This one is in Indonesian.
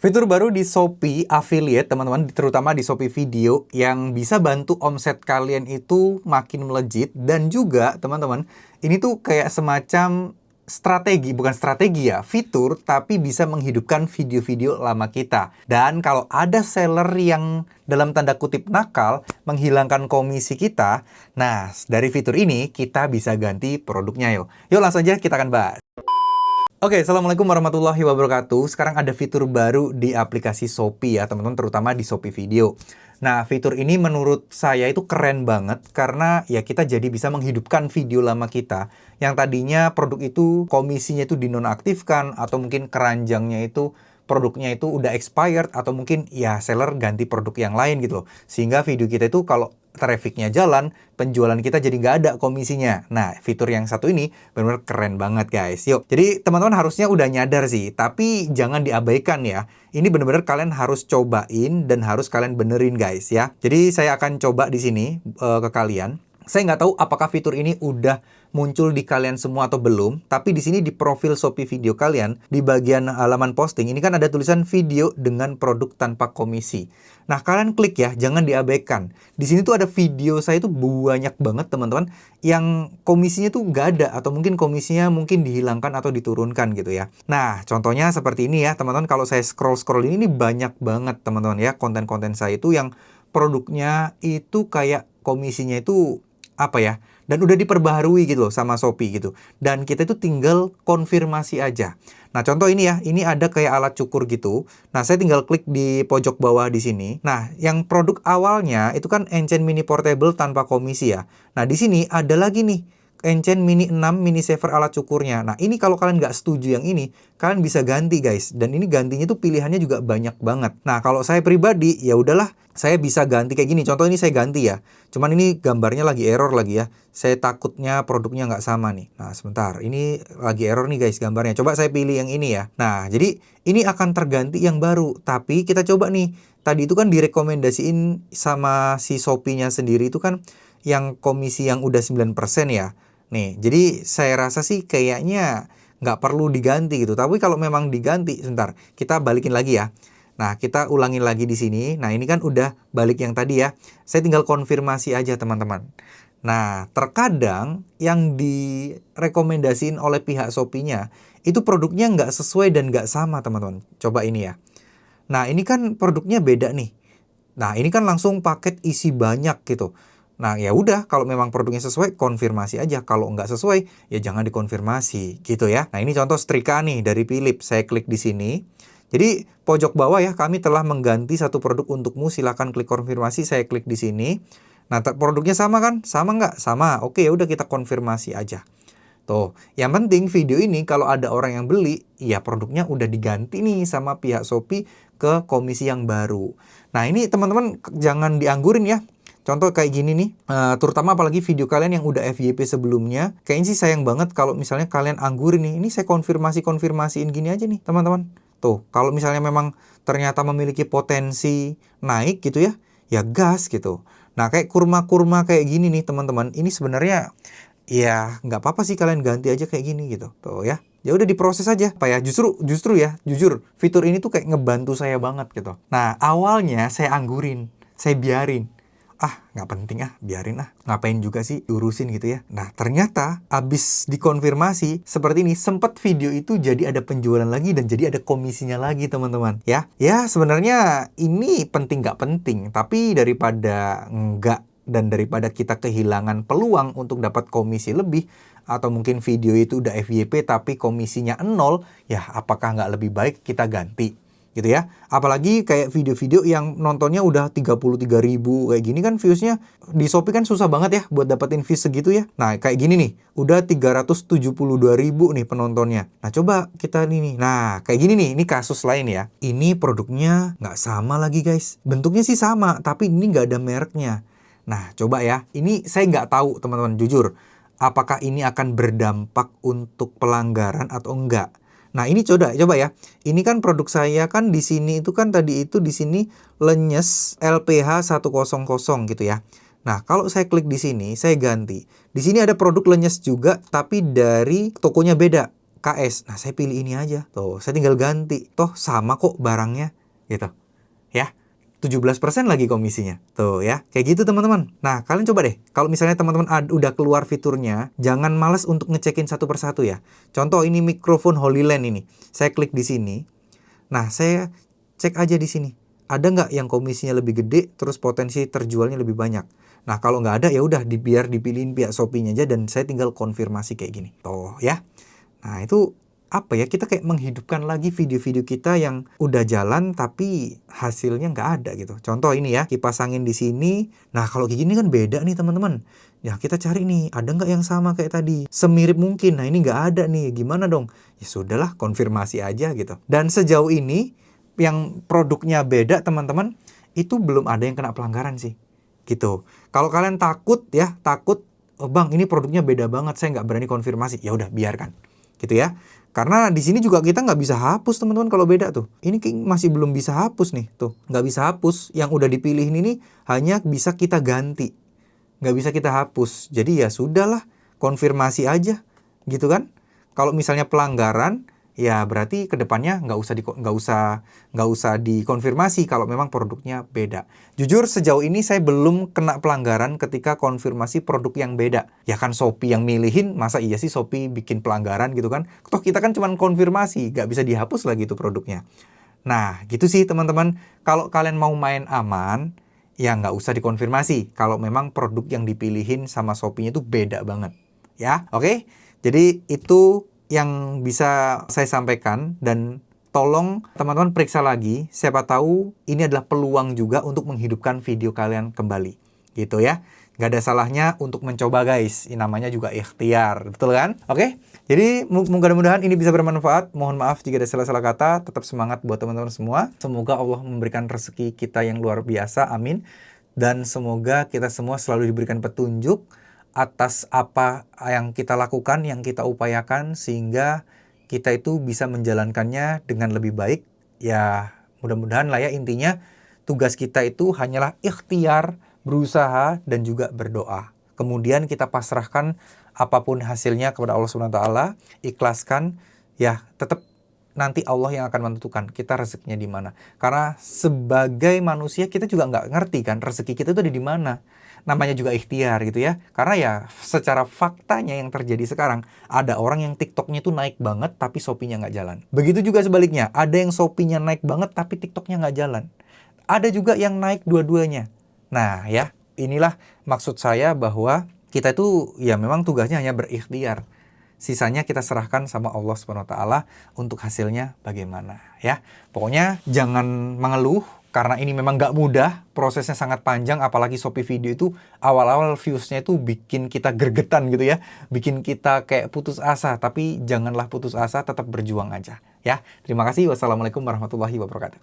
Fitur baru di Shopee Affiliate, teman-teman, terutama di Shopee Video, yang bisa bantu omset kalian itu makin melejit. Dan juga, teman-teman, ini tuh kayak semacam strategi, bukan strategi ya, fitur, tapi bisa menghidupkan video-video lama kita. Dan kalau ada seller yang dalam tanda kutip nakal, menghilangkan komisi kita, nah, dari fitur ini, kita bisa ganti produknya yuk. Yuk langsung aja kita akan bahas. Oke, Assalamualaikum warahmatullahi wabarakatuh. Sekarang ada fitur baru di aplikasi Shopee ya, teman-teman, terutama di Shopee Video. Nah, fitur ini menurut saya itu keren banget karena ya kita jadi bisa menghidupkan video lama kita yang tadinya produk itu komisinya itu dinonaktifkan atau mungkin keranjangnya itu produknya itu udah expired atau mungkin ya seller ganti produk yang lain gitu loh. Sehingga video kita itu kalau trafficnya jalan, penjualan kita jadi nggak ada komisinya. Nah, fitur yang satu ini benar-benar keren banget guys. Yuk, jadi teman-teman harusnya udah nyadar sih, tapi jangan diabaikan ya. Ini benar-benar kalian harus cobain dan harus kalian benerin guys ya. Jadi saya akan coba di sini ke kalian. Saya nggak tahu apakah fitur ini udah muncul di kalian semua atau belum, tapi di sini di profil Shopee Video kalian, di bagian halaman posting, ini kan ada tulisan video dengan produk tanpa komisi. Nah, kalian klik ya, jangan diabaikan. Di sini tuh ada video saya itu banyak banget teman-teman, yang komisinya tuh nggak ada, atau mungkin komisinya mungkin dihilangkan atau diturunkan gitu ya. Nah, contohnya seperti ini ya, teman-teman, kalau saya scroll-scroll ini banyak banget teman-teman ya, konten-konten saya itu yang produknya itu kayak komisinya itu apa ya, dan udah diperbaharui gitu loh sama Shopee gitu. Dan kita itu tinggal konfirmasi aja. Nah, contoh ini ya, ini ada kayak alat cukur gitu. Nah, saya tinggal klik di pojok bawah di sini. Nah, yang produk awalnya itu kan Enchant Mini Portable tanpa komisi ya. Nah, di sini ada lagi nih, Enchant Mini 6 Mini Saver alat cukurnya. Nah, ini kalau kalian nggak setuju yang ini, kalian bisa ganti guys. Dan ini gantinya tuh pilihannya juga banyak banget. Nah, kalau saya pribadi, ya udahlah, saya bisa ganti kayak gini. Contoh ini saya ganti ya. Cuman ini gambarnya lagi error lagi ya. Saya takutnya produknya nggak sama nih. Nah, sebentar. Ini lagi error nih guys gambarnya. Coba saya pilih yang ini ya. Nah, jadi ini akan terganti yang baru. Tapi kita coba nih. Tadi itu kan direkomendasiin sama si Shopee-nya sendiri itu kan yang komisi yang udah 9% ya. Nih, jadi saya rasa sih kayaknya nggak perlu diganti gitu. Tapi kalau memang diganti, sebentar. Kita balikin lagi ya. Nah, kita ulangin lagi di sini. Nah, ini kan udah balik yang tadi ya. Saya tinggal konfirmasi aja, teman-teman. Nah, terkadang yang direkomendasiin oleh pihak Shopee-nya, itu produknya nggak sesuai dan nggak sama, teman-teman. Coba ini ya. Nah, ini kan produknya beda nih. Nah, ini kan langsung paket isi banyak gitu. Nah, ya udah, kalau memang produknya sesuai, konfirmasi aja. Kalau nggak sesuai, ya jangan dikonfirmasi gitu ya. Nah, ini contoh setrika nih dari Philips. Saya klik di sini. Jadi pojok bawah ya, kami telah mengganti satu produk untukmu. Silakan klik konfirmasi. Saya klik di sini. Nah, produknya sama kan? Sama nggak? Sama. Oke, ya udah kita konfirmasi aja. Tuh, yang penting video ini kalau ada orang yang beli, ya produknya udah diganti nih sama pihak Shopee ke komisi yang baru. Nah, ini teman-teman jangan dianggurin ya. Contoh kayak gini nih, terutama apalagi video kalian yang udah FYP sebelumnya, kayaknya sih sayang banget kalau misalnya kalian anggurin nih. Ini saya konfirmasiin gini aja nih, teman-teman. Tuh, kalau misalnya memang ternyata memiliki potensi naik gitu ya, ya gas gitu. Nah, kayak kurma-kurma kayak gini nih, teman-teman. Ini sebenarnya ya nggak apa-apa sih kalian ganti aja kayak gini gitu. Tuh ya. Ya udah diproses aja. Apa ya? Justru ya, jujur, fitur ini tuh kayak ngebantu saya banget gitu. Nah, awalnya saya anggurin, saya biarin. Nggak penting biarin ngapain juga sih urusin gitu ya. Nah, ternyata abis dikonfirmasi seperti ini, sempat video itu jadi ada penjualan lagi dan jadi ada komisinya lagi teman-teman ya. Ya sebenarnya ini penting nggak penting, tapi daripada enggak dan daripada kita kehilangan peluang untuk dapat komisi lebih, atau mungkin video itu udah FYP tapi komisinya 0, ya apakah nggak lebih baik kita ganti gitu ya. Apalagi kayak video-video yang nontonnya udah 33.000 kayak gini kan, viewsnya di Shopee kan susah banget ya buat dapetin views segitu ya. Nah, kayak gini nih, udah 372.000 nih penontonnya. Nah, coba kita nih. Nah, kayak gini nih, ini kasus lain ya. Ini produknya nggak sama lagi guys. Bentuknya sih sama, tapi ini nggak ada mereknya. Nah, coba ya. Ini saya nggak tahu teman-teman, jujur. Apakah ini akan berdampak untuk pelanggaran atau enggak? Nah, ini coba ya. Ini kan produk saya kan di sini itu kan tadi itu di sini Lenyes LPH 100 gitu ya. Nah, kalau saya klik di sini, saya ganti. Di sini ada produk Lenyes juga tapi dari tokonya beda. KS. Nah, saya pilih ini aja. Tuh, saya tinggal ganti. Toh sama kok barangnya gitu. Ya. 17% lagi komisinya. Tuh ya, kayak gitu teman-teman. Nah, kalian coba deh. Kalau misalnya teman-teman udah keluar fiturnya, jangan males untuk ngecekin satu persatu ya. Contoh ini mikrofon HoloLens ini. Saya klik di sini. Nah, saya cek aja di sini. Ada nggak yang komisinya lebih gede, terus potensi terjualnya lebih banyak. Nah, kalau nggak ada ya udah biar dipilihin pihak Shopee-nya aja dan saya tinggal konfirmasi kayak gini. Tuh ya. Nah, itu apa ya, kita kayak menghidupkan lagi video-video kita yang udah jalan tapi hasilnya nggak ada gitu. Contoh ini ya, kipas angin di sini. Nah, kalau kayak gini kan beda nih teman-teman. Ya kita cari nih, ada nggak yang sama kayak tadi? Semirip mungkin. Nah, ini nggak ada nih. Gimana dong? Ya sudahlah, konfirmasi aja gitu. Dan sejauh ini yang produknya beda teman-teman, itu belum ada yang kena pelanggaran sih. Gitu. Kalau kalian takut ya, oh, Bang, ini produknya beda banget, saya nggak berani konfirmasi. Ya udah, biarkan. Gitu ya. Karena di sini juga kita nggak bisa hapus teman-teman kalau beda tuh. Ini masih belum bisa hapus nih tuh. Nggak bisa hapus. Yang udah dipilihin ini hanya bisa kita ganti. Nggak bisa kita hapus. Jadi ya sudahlah, konfirmasi aja. Gitu kan. Kalau misalnya pelanggaran, ya berarti kedepannya nggak usah dikonfirmasi kalau memang produknya beda. Jujur sejauh ini saya belum kena pelanggaran ketika konfirmasi produk yang beda. Ya kan Shopee yang milihin, masa iya sih Shopee bikin pelanggaran gitu kan? Toh kita kan cuma konfirmasi, nggak bisa dihapus lagi itu produknya. Nah gitu sih teman-teman. Kalau kalian mau main aman, ya nggak usah dikonfirmasi kalau memang produk yang dipilihin sama Shopee-nya itu beda banget. Ya, oke? Jadi itu yang bisa saya sampaikan, dan tolong teman-teman periksa lagi, siapa tahu ini adalah peluang juga untuk menghidupkan video kalian kembali. Gitu ya. Nggak ada salahnya untuk mencoba guys. Ini namanya juga ikhtiar. Betul kan? Oke? Jadi mudah-mudahan ini bisa bermanfaat. Mohon maaf jika ada salah-salah kata. Tetap semangat buat teman-teman semua. Semoga Allah memberikan rezeki kita yang luar biasa. Amin. Dan semoga kita semua selalu diberikan petunjuk atas apa yang kita lakukan, yang kita upayakan, sehingga kita itu bisa menjalankannya dengan lebih baik. Ya, mudah-mudahan lah ya, intinya tugas kita itu hanyalah ikhtiar, berusaha, dan juga berdoa. Kemudian kita pasrahkan apapun hasilnya kepada Allah SWT, ikhlaskan, ya tetap nanti Allah yang akan menentukan kita rezekinya di mana. Karena sebagai manusia kita juga nggak ngerti kan rezeki kita itu ada di mana. Namanya juga ikhtiar gitu ya. Karena ya secara faktanya yang terjadi sekarang, ada orang yang TikToknya tuh naik banget tapi Shopee-nya nggak jalan. Begitu juga sebaliknya, ada yang Shopee-nya naik banget tapi TikToknya nggak jalan. Ada juga yang naik dua-duanya. Nah ya, inilah maksud saya bahwa kita itu ya memang tugasnya hanya berikhtiar. Sisanya kita serahkan sama Allah SWT untuk hasilnya bagaimana ya. Pokoknya jangan mengeluh, karena ini memang nggak mudah, prosesnya sangat panjang, apalagi Shopee Video itu awal-awal viewsnya itu bikin kita gregetan gitu ya, bikin kita kayak putus asa. Tapi janganlah putus asa, tetap berjuang aja ya. Terima kasih. Wassalamualaikum warahmatullahi wabarakatuh.